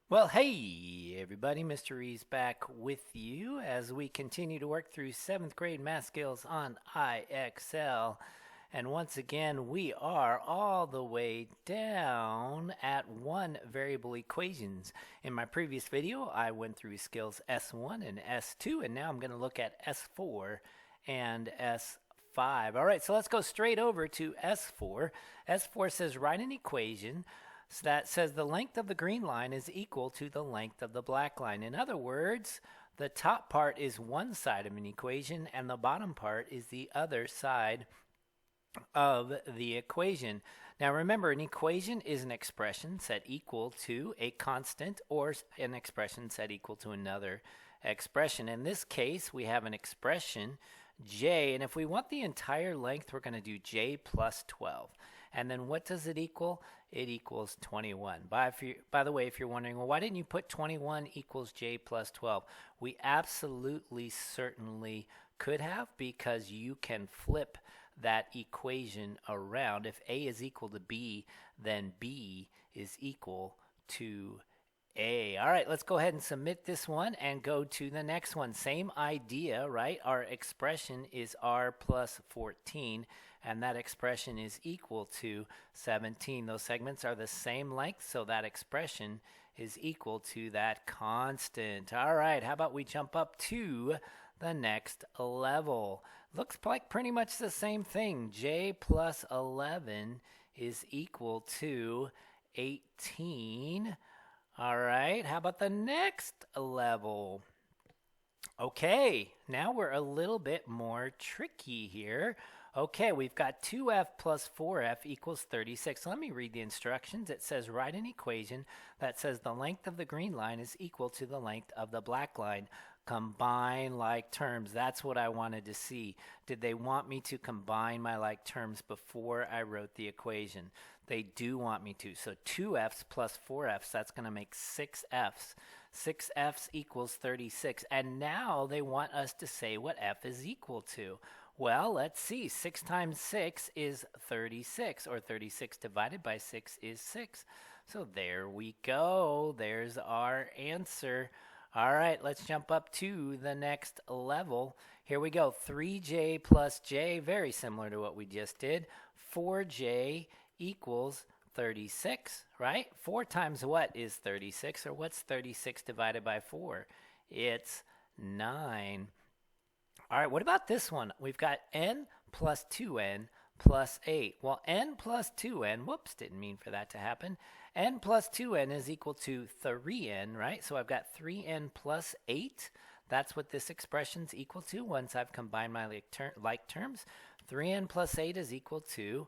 Well, hey everybody, Mr. Reeves back with you as we continue to work through 7th grade math skills on IXL. And once again, we are all the way down at one variable equations. In my previous video, I went through skills S1 and S2, and now I'm going to look at S4 and S5. All right, so let's go straight over to S4. S4 says write an equation that says the length of the green line is equal to the length of the black line. In other words, the top part is one side of an equation and the bottom part is the other side of the equation. Now remember, an equation is an expression set equal to a constant or an expression set equal to another expression. In this case, we have an expression j, and if we want the entire length, we're going to do j plus 12. And then what does it equal? It equals 21. By the way, if you're wondering, well, why didn't you put 21 equals j plus 12? We absolutely certainly could have, because you can flip that equation around. If a is equal to b, then b is equal to a. All right, let's go ahead and submit this one and go to the next one. Same idea, right? Our expression is r plus 14, and that expression is equal to 17. Those segments are the same length, so that expression is equal to that constant. All right, how about we jump up to the next level? Looks like pretty much the same thing. J plus 11 is equal to 18. All right, how about the next level? Okay, now we're a little bit more tricky here. Okay, we've got 2f plus 4f equals 36. Let me read the instructions. It says write an equation that says the length of the green line is equal to the length of the black line. Combine like terms. That's what I wanted to see. Did they want me to combine my like terms before I wrote the equation? They do want me to. So 2f's plus 4f's, that's going to make 6f's. 6f's equals 36. And now they want us to say what f is equal to. Well, let's see. 6 times 6 is 36, or 36 divided by 6 is 6. So there we go. There's our answer. All right, let's jump up to the next level. Here we go. 3j plus j, very similar to what we just did. 4j equals 36, right? 4 times what is 36, or what's 36 divided by 4? It's 9. All right, what about this one? We've got n plus 2n plus 8. Well, n plus 2n, whoops, didn't mean for that to happen. N plus 2n is equal to 3n, right? So I've got 3n plus 8. That's what this expression's equal to once I've combined my like terms. 3n plus 8 is equal to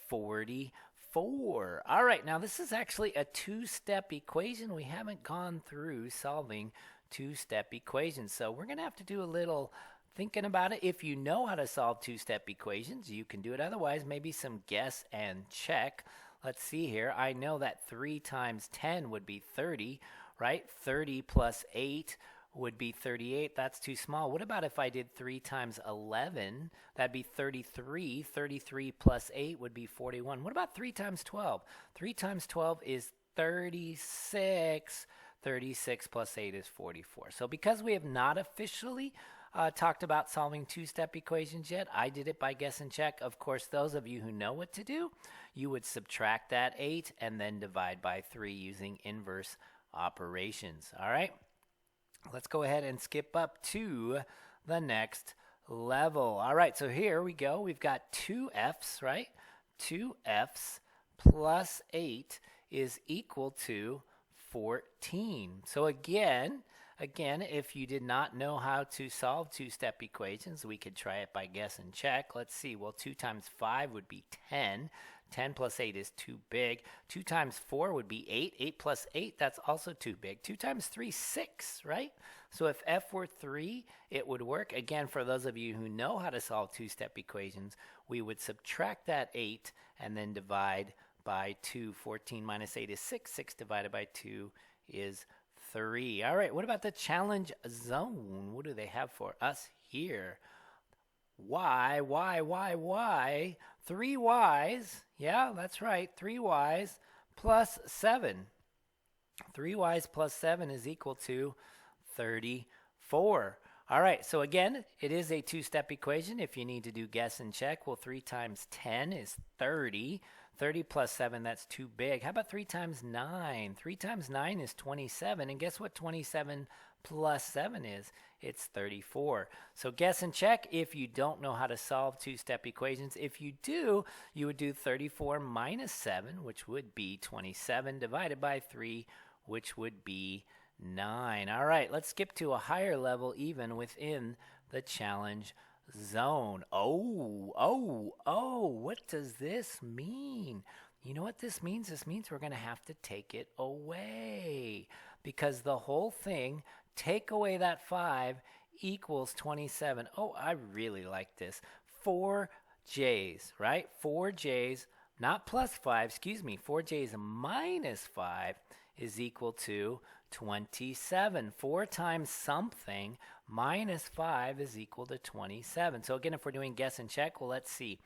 44. All right, now this is actually a two-step equation. We haven't gone through solving two-step equations, so we're going to have to do a little thinking about it. If you know how to solve two-step equations, you can do it. Otherwise, maybe some guess and check. Let's see here. I know that 3 times 10 would be 30, right? 30 plus 8 would be 38. That's too small. What about if I did 3 times 11? That'd be 33. 33 plus 8 would be 41. What about 3 times 12? 3 times 12 is 36. 36 plus 8 is 44. So because we have not officially talked about solving two-step equations yet, I did it by guess and check. Of course, those of you who know what to do, you would subtract that 8 and then divide by 3 using inverse operations. All right, let's go ahead and skip up to the next level. All right, so here we go. We've got 2f's, right? 2f's plus 8 is equal to 14. So again, if you did not know how to solve two-step equations, we could try it by guess and check. Let's see. Well, 2 times 5 would be 10. 10 plus 8 is too big. 2 times 4 would be 8. 8 plus 8, that's also too big. 2 times 3, 6, right? So if f were 3, it would work. Again, for those of you who know how to solve two-step equations, we would subtract that 8 and then divide by 2. 14 minus 8 is 6. 6 divided by 2 is 3. All right, what about the challenge zone? What do they have for us here? Y, 3 y's, yeah, that's right, 3 y's plus 7. 3y's plus 7 is equal to 34. All right, so again, it is a two-step equation. If you need to do guess and check, well, 3 times 10 is 30. 30 plus 7, that's too big. How about 3 times 9? 3 times 9 is 27. And guess what 27 plus 7 is? It's 34. So guess and check if you don't know how to solve two-step equations. If you do, you would do 34 minus 7, which would be 27, divided by 3, which would be 9. All right, let's skip to a higher level even within the challenge zone. What does this mean? You know what this means? This means we're going to have to take it away, because the whole thing, take away that 5, equals 27. Oh, I really like this. 4j's, right? 4j's, not plus 5, excuse me. 4j's minus 5 is equal to 27. 4 times something minus 5 is equal to 27. So again, if we're doing guess and check, well, let's see.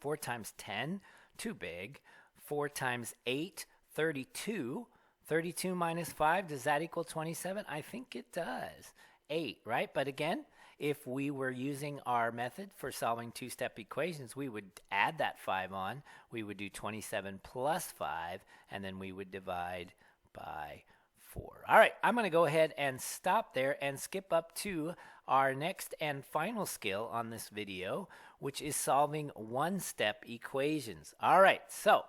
4 times 10, too big. 4 times 8, 32. 32 minus 5, does that equal 27? I think it does. 8, right? But again, if we were using our method for solving two-step equations, we would add that 5 on. We would do 27 plus 5, and then we would divide by 4. All right, I'm going to go ahead and stop there and skip up to our next and final skill on this video, which is solving one-step equations. All right, so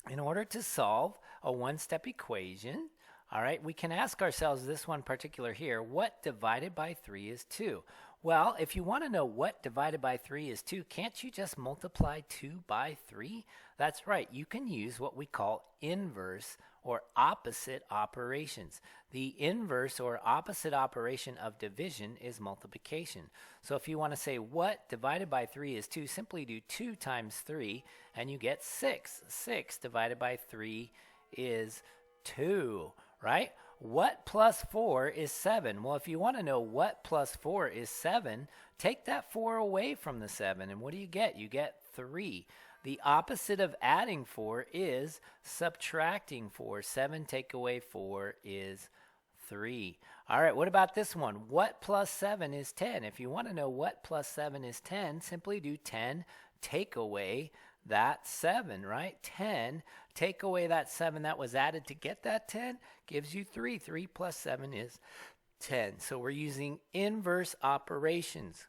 in order to solve a one-step equation, all right, we can ask ourselves this one particular here, what divided by 3 is 2? Well, if you want to know what divided by 3 is 2, can't you just multiply 2 by 3? That's right, you can use what we call inverse or opposite operations. The inverse or opposite operation of division is multiplication. So if you want to say what divided by 3 is 2, simply do 2 times 3 and you get 6. 6 divided by 3 is 2, right? What plus 4 is 7? Well, if you want to know what plus 4 is 7, take that 4 away from the 7, and what do you get? You get 3. The opposite of adding 4 is subtracting 4. 7 take away 4 is 3. All right, what about this one? What plus 7 is 10? If you want to know what plus 7 is 10, simply do 10, take away that 7, right? 10, take away that 7 that was added to get that 10, gives you 3. 3 plus 7 is 10. So we're using inverse operations.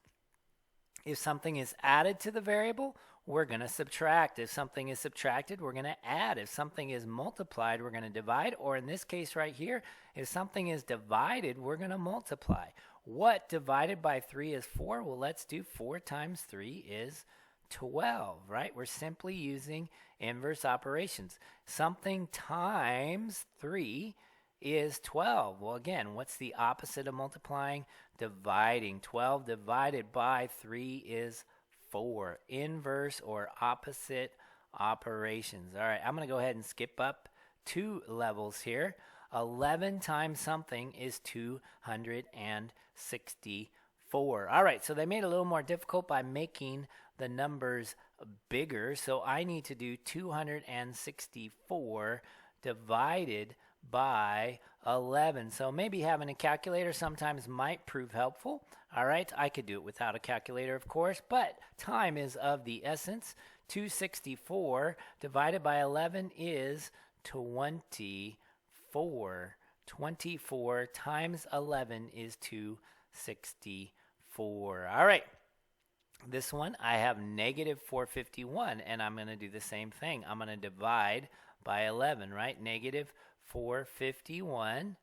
If something is added to the variable, we're going to subtract. If something is subtracted, we're going to add. If something is multiplied, we're going to divide. Or in this case right here, if something is divided, we're going to multiply. What divided by 3 is 4? Well, let's do 4 times 3 is 12, right? We're simply using inverse operations. Something times 3 is 12. Well, again, what's the opposite of multiplying? Dividing. 12 divided by 3 is 4. Inverse or opposite operations. All right, I'm going to go ahead and skip up 2 levels here. 11 times something is 264. All right, so they made it a little more difficult by making the numbers bigger. So I need to do 264 divided by 11. So maybe having a calculator sometimes might prove helpful. All right, I could do it without a calculator, of course, but time is of the essence. 264 divided by 11 is 24. 24 times 11 is 264. All right. This one, I have negative 451, and I'm going to do the same thing. I'm going to divide by 11, right? Negative 451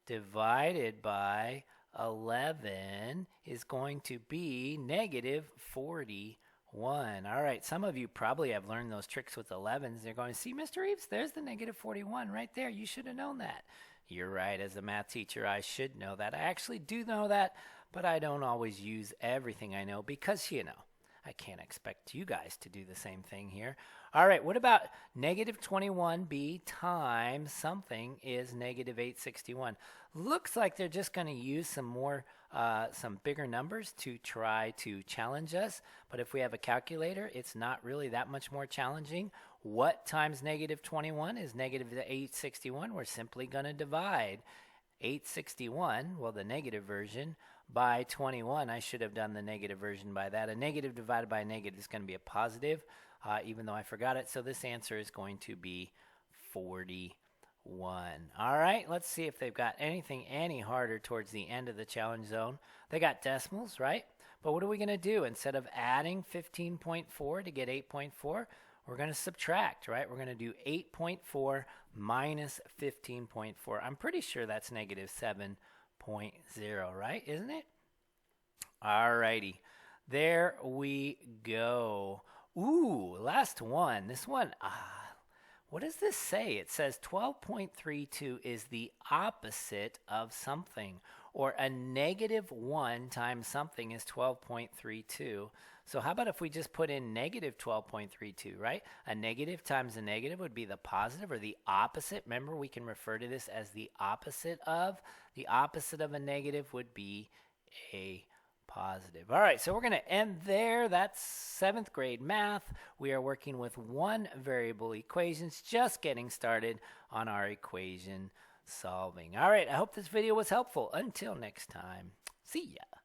divided by 11 is going to be negative 41. All right, some of you probably have learned those tricks with 11s. They're going, see, Mr. Reeves, there's the negative 41 right there. You should have known that. You're right. As a math teacher, I should know that. I actually do know that, but I don't always use everything I know because, you know, I can't expect you guys to do the same thing here. All right, what about negative 21b times something is negative 861? Looks like they're just going to use some bigger numbers to try to challenge us. But if we have a calculator, it's not really that much more challenging. What times negative 21 is negative 861? We're simply going to divide 861, well, the negative version, by 21. I should have done the negative version by that. A negative divided by a negative is going to be a positive, even though I forgot it. So this answer is going to be 41. All right, let's see if they've got anything any harder towards the end of the challenge zone. They got decimals, right? But what are we going to do? Instead of adding 15.4 to get 8.4, we're going to subtract, right? We're going to do 8.4 minus 15.4. I'm pretty sure that's negative 7.0, right? Isn't it? All righty. There we go. Ooh, last one. This one, what does this say? It says 12.32 is the opposite of something, or a negative 1 times something is 12.32. So how about if we just put in negative 12.32, right? A negative times a negative would be the positive or the opposite. Remember, we can refer to this as the opposite of. The opposite of a negative would be a positive. All right, so we're going to end there. That's 7th grade math. We are working with one variable equations, just getting started on our equation solving. All right, I hope this video was helpful. Until next time, see ya.